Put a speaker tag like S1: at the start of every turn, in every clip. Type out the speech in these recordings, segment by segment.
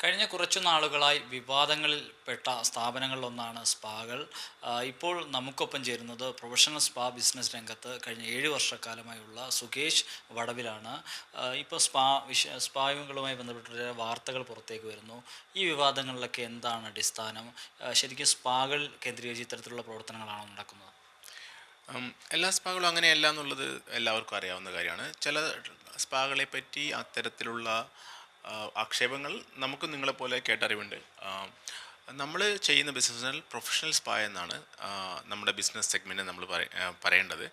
S1: കഴിഞ്ഞ കുറച്ചു നാളുകളായി വിവാദങ്ങളിൽ പെട്ട സ്ഥാപനങ്ങളിലൊന്നാണ് സ്പാകൾ. ഇപ്പോൾ നമുക്കൊപ്പം ചേരുന്നത് പ്രൊഫഷണൽ സ്പാ ബിസിനസ് രംഗത്ത് കഴിഞ്ഞ 7 വർഷക്കാലമായുള്ള സുകേഷ് വടവിലാണ്. ഇപ്പോൾ സ്പായുകളുമായി ബന്ധപ്പെട്ട വാർത്തകൾ പുറത്തേക്ക് വരുന്നു. ഈ വിവാദങ്ങളിലൊക്കെ എന്താണ് അടിസ്ഥാനം? ശരിക്കും സ്പാകൾ കേന്ദ്രീകരിച്ച് ഇത്തരത്തിലുള്ള പ്രവർത്തനങ്ങളാണോ നടക്കുന്നത്?
S2: എല്ലാ സ്പാകളും അങ്ങനെയല്ല എന്നുള്ളത് എല്ലാവർക്കും അറിയാവുന്ന കാര്യമാണ്. ചില സ്പാകളെ പറ്റി അത്തരത്തിലുള്ള ആക്ഷേപങ്ങൾ നമുക്ക് നിങ്ങളെപ്പോലെ കേട്ടറിവുണ്ട്. നമ്മൾ ചെയ്യുന്ന ബിസിനസ്സിൽ പ്രൊഫഷണൽ സ്പാ എന്നാണ് നമ്മുടെ ബിസിനസ് സെഗ്മെൻറ്റ് നമ്മൾ പറയേണ്ടത്.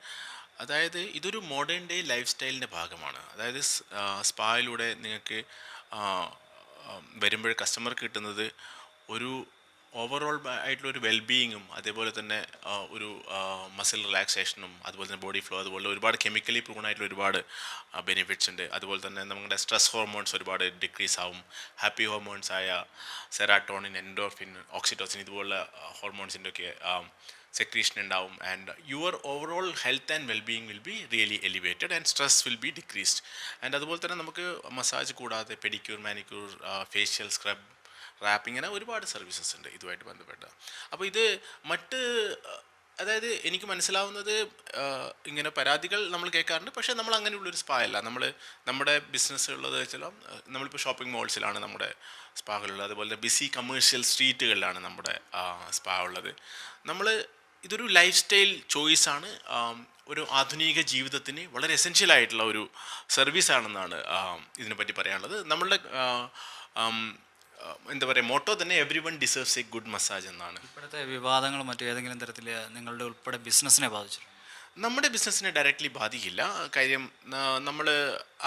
S2: അതായത് ഇതൊരു മോഡേൺ ഡേ ലൈഫ് സ്റ്റൈലിൻ്റെ ഭാഗമാണ്. അതായത് സ്പായിലൂടെ നിങ്ങൾക്ക് വരുമ്പോൾ കസ്റ്റമർ കിട്ടുന്നത് ഒരു ഓവറോൾ ആയിട്ടുള്ള ഒരു വെൽബീയിങ്ങും, അതേപോലെ തന്നെ ഒരു മസിൽ റിലാക്സേഷനും, അതുപോലെ തന്നെ ബോഡി ഫ്ലോ, അതുപോലെ ഒരുപാട് കെമിക്കലി പ്രൂൺ ആയിട്ടുള്ള ഒരുപാട് ബെനിഫിറ്റ്സ് ഉണ്ട്. അതുപോലെ തന്നെ നമ്മുടെ സ്ട്രെസ് ഹോർമോൺസ് ഒരുപാട് ഡിക്രീസ് ആവും. ഹാപ്പി ഹോർമോൺസ് ആയ സെറാട്ടോണിൻ, എൻഡോർഫിൻ, ഓക്സിറ്റോസിൻ ഇതുപോലുള്ള ഹോർമോൺസിൻ്റെ ഒക്കെ സെക്രീഷൻ ഉണ്ടാവും. And your overall health and wellbeing will be really elevated and stress will be decreased. And അതുപോലെ തന്നെ നമുക്ക് മസാജ് കൂടാതെ pedicure, manicure, facial scrub, wrapping, അങ്ങനെ ഒരുപാട് സർവീസസ് ഉണ്ട് ഇതുമായിട്ട് ബന്ധപ്പെട്ട്. അപ്പോൾ ഇത് മറ്റ് അതായത് എനിക്ക് മനസ്സിലാവുന്നത് ഇങ്ങനെ പരാതികൾ നമ്മൾ കേൾക്കാറുണ്ട്. പക്ഷേ നമ്മൾ അങ്ങനെയുള്ളൊരു സ്പാ അല്ല. നമ്മുടെ ബിസിനസ് ഉള്ളത് വെച്ചാൽ നമ്മളിപ്പോൾ ഷോപ്പിംഗ് മോൾസിലാണ് നമ്മുടെ സ്പാകളുള്ളത്. അതുപോലെ ബിസി കമേഴ്ഷ്യൽ സ്ട്രീറ്റുകളിലാണ് നമ്മുടെ സ്പാ ഉള്ളത്. ഇതൊരു ലൈഫ് സ്റ്റൈൽ ചോയ്സാണ്. ഒരു ആധുനിക ജീവിതത്തിന് വളരെ എസെൻഷ്യൽ ആയിട്ടുള്ള ഒരു സർവീസാണെന്നാണ് ഇതിനെപ്പറ്റി പറയാനുള്ളത്. നമ്മളുടെ എന്താ പറയുക, മോട്ടോ തന്നെ every one deserves A good massage എന്നാണ്.
S1: ഇപ്പോഴത്തെ വിവാദങ്ങൾ മറ്റേതെങ്കിലും തരത്തിൽ നിങ്ങളുടെ ഉൾപ്പെടെ ബിസിനസ്സിനെ ബാധിച്ചിട്ടുണ്ട്?
S2: നമ്മുടെ ബിസിനസ്സിനെ ഡയറക്റ്റ്ലി ബാധിക്കില്ല. കാര്യം നമ്മൾ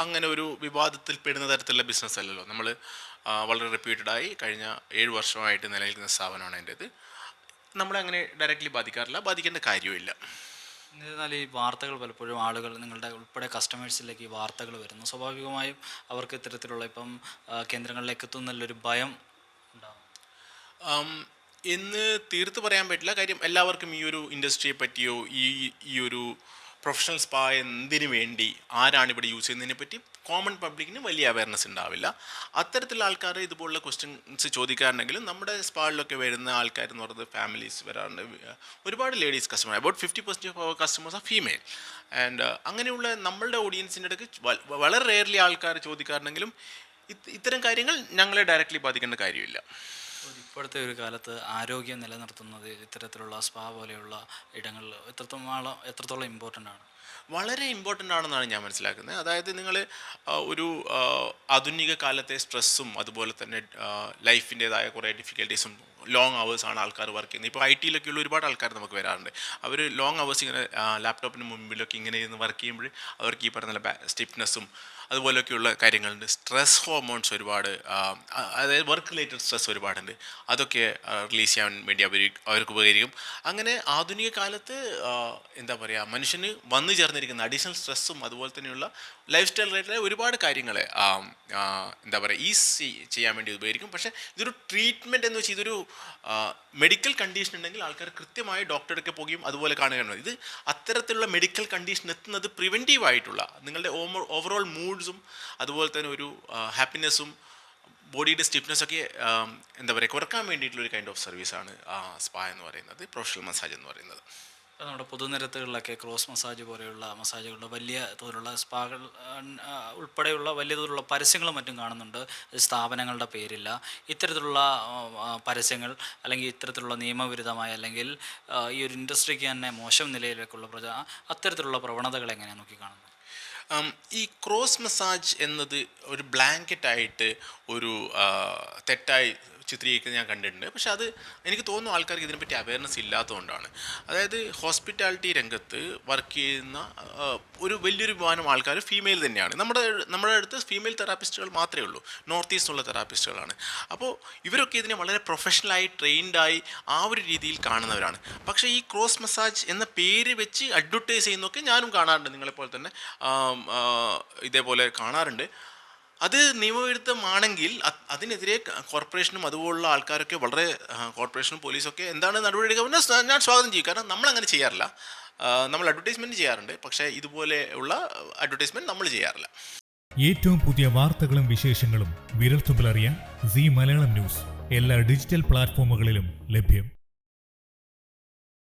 S2: അങ്ങനെ ഒരു വിവാദത്തിൽ പെടുന്ന തരത്തിലുള്ള ബിസിനസ് അല്ലല്ലോ. നമ്മൾ വളരെ റെപ്യൂട്ടഡായി കഴിഞ്ഞ 7 വർഷമായിട്ട് നിലനിൽക്കുന്ന സ്ഥാപനമാണ് എൻ്റേത്. നമ്മളെ അങ്ങനെ ഡയറക്റ്റ്ലി ബാധിക്കാറില്ല, ബാധിക്കേണ്ട കാര്യമില്ല.
S1: എന്നിരുന്നാൽ ഈ വാർത്തകൾ പലപ്പോഴും ആളുകൾ നിങ്ങളുടെ ഉൾപ്പെടെ കസ്റ്റമേഴ്സിലേക്ക് ഈ വാർത്തകൾ വരുന്നു. സ്വാഭാവികമായും അവർക്ക് ഇത്തരത്തിലുള്ള കേന്ദ്രങ്ങളിലേക്ക് എത്തുന്നതിലൊരു ഭയം ഉണ്ടാകും.
S2: എന്ന് തീർത്ത് പറയാൻ പറ്റില്ല. കാര്യം എല്ലാവർക്കും ഈ ഒരു ഇൻഡസ്ട്രിയെ പറ്റിയോ ഈ ഒരു പ്രൊഫഷണൽ സ്പാ എന്തിനു വേണ്ടി, ആരാണ് ഇവിടെ യൂസ് ചെയ്യുന്നതിനെ പറ്റി കോമൺ പബ്ലിക്കിന് വലിയ അവയർനെസ് ഉണ്ടാവില്ല. അത്തരത്തിലുള്ള ആൾക്കാർ ഇതുപോലുള്ള ക്വസ്റ്റ്യൻസ് ചോദിക്കാറുണ്ടെങ്കിലും നമ്മുടെ സ്പാളിലൊക്കെ വരുന്ന ആൾക്കാർ എന്ന് പറയുന്നത് ഫാമിലീസ് വരാറുണ്ട്. ഒരുപാട് ladies customer, about 50% of our customers are female. And അങ്ങനെയുള്ള നമ്മളുടെ ഓഡിയൻസിൻ്റെ ഇടയ്ക്ക് വളരെ റെയർലി ആൾക്കാർ ചോദിക്കാറുണ്ടെങ്കിലും ഇത്തരം കാര്യങ്ങൾ ഞങ്ങളെ ഡയറക്റ്റ്ലി ബാധിക്കേണ്ട കാര്യമില്ല.
S1: ഇപ്പോഴത്തെ ഒരു കാലത്ത് ആരോഗ്യം നിലനിർത്തുന്നത് ഇത്തരത്തിലുള്ള സ്പാ പോലെയുള്ള ഇടങ്ങൾ എത്രത്തോളം ഇമ്പോർട്ടൻ്റ് ആണ്?
S2: വളരെ ഇമ്പോർട്ടൻ്റ് ആണെന്നാണ് ഞാൻ മനസ്സിലാക്കുന്നത്. അതായത് നിങ്ങൾ ഒരു ആധുനിക കാലത്തെ സ്ട്രെസ്സും അതുപോലെ തന്നെ ലൈഫിൻ്റേതായ കുറേ ഡിഫിക്കൽട്ടീസും, ലോങ് അവേഴ്സാണ് ആൾക്കാർ വർക്ക് ചെയ്യുന്നത്. ഇപ്പോൾ IT യിലൊക്കെയുള്ള ഒരുപാട് ആൾക്കാർ നമുക്ക് വരാറുണ്ട്. അവർ ലോങ് അവേഴ്സ് ഇങ്ങനെ ലാപ്ടോപ്പിന് മുമ്പിലൊക്കെ ഇങ്ങനെ ഇരുന്ന് വർക്ക് ചെയ്യുമ്പോൾ അവർക്ക് ഈ പറഞ്ഞ സ്റ്റിഫ്നെസ്സും അതുപോലെയൊക്കെയുള്ള കാര്യങ്ങളുണ്ട്. സ്ട്രെസ് ഹോർമോൺസ് ഒരുപാട്, അതായത് വർക്ക് റിലേറ്റഡ് സ്ട്രെസ് ഒരുപാടുണ്ട്. അതൊക്കെ റിലീസ് ചെയ്യാൻ വേണ്ടി അവർക്ക് ഉപകരിക്കും. അങ്ങനെ ആധുനിക കാലത്ത് എന്താ പറയുക, മനുഷ്യന് വന്നു ചേർന്നിരിക്കുന്ന അഡീഷണൽ സ്ട്രെസ്സും അതുപോലെ തന്നെയുള്ള ലൈഫ് സ്റ്റൈൽ റിലേറ്റഡ് ഒരുപാട് കാര്യങ്ങൾ എന്താ പറയുക ഈസി ചെയ്യാൻ വേണ്ടി ഉപകരിക്കും. പക്ഷേ ഇതൊരു ട്രീറ്റ്മെൻറ്റ് എന്ന് വെച്ചാൽ ഇതൊരു മെഡിക്കൽ കണ്ടീഷൻ ഉണ്ടെങ്കിൽ ആൾക്കാർ കൃത്യമായി ഡോക്ടറുടെ പോകുകയും അതുപോലെ കാണുകയാണ്. ഇത് അത്തരത്തിലുള്ള മെഡിക്കൽ കണ്ടീഷൻ എത്തുന്നത് പ്രിവെൻറ്റീവായിട്ടുള്ള നിങ്ങളുടെ ഓവറോൾ മൂഡ്സും അതുപോലെ തന്നെ ഒരു ഹാപ്പിനെസ്സും ബോഡിയുടെ സ്റ്റിഫ്നെസ്സൊക്കെ എന്താ പറയുക കുറക്കാൻ വേണ്ടിയിട്ടുള്ള ഒരു കൈൻഡ് ഓഫ് സർവീസാണ് സ്പാ എന്ന് പറയുന്നത്, പ്രൊഫഷണൽ മസാജ് എന്ന് പറയുന്നത്.
S1: നമ്മുടെ പൊതുനിരത്തുകളിലൊക്കെ ക്രോസ് മസാജ് പോലെയുള്ള മസാജുകളുടെ വലിയ തോതിലുള്ള സ്പാകൾ ഉൾപ്പെടെയുള്ള വലിയ തോതിലുള്ള പരസ്യങ്ങളും മറ്റും കാണുന്നുണ്ട്. സ്ഥാപനങ്ങളുടെ പേരില്ല. ഇത്തരത്തിലുള്ള പരസ്യങ്ങൾ അല്ലെങ്കിൽ ഇത്തരത്തിലുള്ള നിയമവിരുദ്ധമായ അല്ലെങ്കിൽ ഈ ഒരു ഇൻഡസ്ട്രിക്ക് തന്നെ മോശം നിലയിലേക്കുള്ള അത്തരത്തിലുള്ള പ്രവണതകൾ എങ്ങനെയാണ് നോക്കിക്കാണുന്നത്?
S2: ഈ ക്രോസ് മസാജ് എന്നത് ഒരു ബ്ലാങ്കറ്റായിട്ട് ഒരു തെറ്റായി ചിത്രീകരിക്കുന്നത് ഞാൻ കണ്ടിട്ടുണ്ട്. പക്ഷെ അത് എനിക്ക് തോന്നുന്നു ആൾക്കാർക്ക് ഇതിനെപ്പറ്റി അവയർനെസ് ഇല്ലാത്തതുകൊണ്ടാണ്. അതായത് ഹോസ്പിറ്റാലിറ്റി രംഗത്ത് വർക്ക് ചെയ്യുന്ന ഒരു വലിയൊരു വിഭാഗം ആൾക്കാർ ഫീമെയിൽ തന്നെയാണ്. നമ്മുടെ അടുത്ത് ഫീമെയിൽ തെറാപ്പിസ്റ്റുകൾ മാത്രമേ ഉള്ളൂ. നോർത്ത് ഈസ്റ്റുള്ള തെറാപ്പിസ്റ്റുകളാണ്. അപ്പോൾ ഇവരൊക്കെ ഇതിനെ വളരെ പ്രൊഫഷണലായി ട്രെയിൻഡായി ആ ഒരു രീതിയിൽ കാണുന്നവരാണ്. പക്ഷേ ഈ ക്രോസ് മസാജ് എന്ന പേര് വെച്ച് അഡ്വർട്ടൈസ് ചെയ്യുന്നതൊക്കെ ഞാനും കാണാറുണ്ട്. നിങ്ങളെപ്പോലെ തന്നെ ഇതേപോലെ കാണാറുണ്ട്. അത് നിയമവിരുദ്ധമാണെങ്കിൽ അതിനെതിരെ കോർപ്പറേഷനും അതുപോലുള്ള ആൾക്കാരൊക്കെ വളരെ കോർപ്പറേഷനും പോലീസൊക്കെ എന്താണ് നടപടിയെടുക്കുക ഞാൻ സ്വാഗതം ചെയ്യും. കാരണം നമ്മളങ്ങനെ ചെയ്യാറില്ല. നമ്മൾ അഡ്വർടൈസ്മെൻറ്റ് ചെയ്യാറുണ്ട്, പക്ഷേ ഇതുപോലെ ഉള്ള അഡ്വർടൈസ്മെൻറ്റ് നമ്മൾ ചെയ്യാറില്ല.
S3: ഏറ്റവും പുതിയ വാർത്തകളും വിശേഷങ്ങളും വിരൽത്തുമ്പിലറിയാൻ സീ മലയാളം ന്യൂസ് എല്ലാ ഡിജിറ്റൽ പ്ലാറ്റ്ഫോമുകളിലും ലഭ്യം.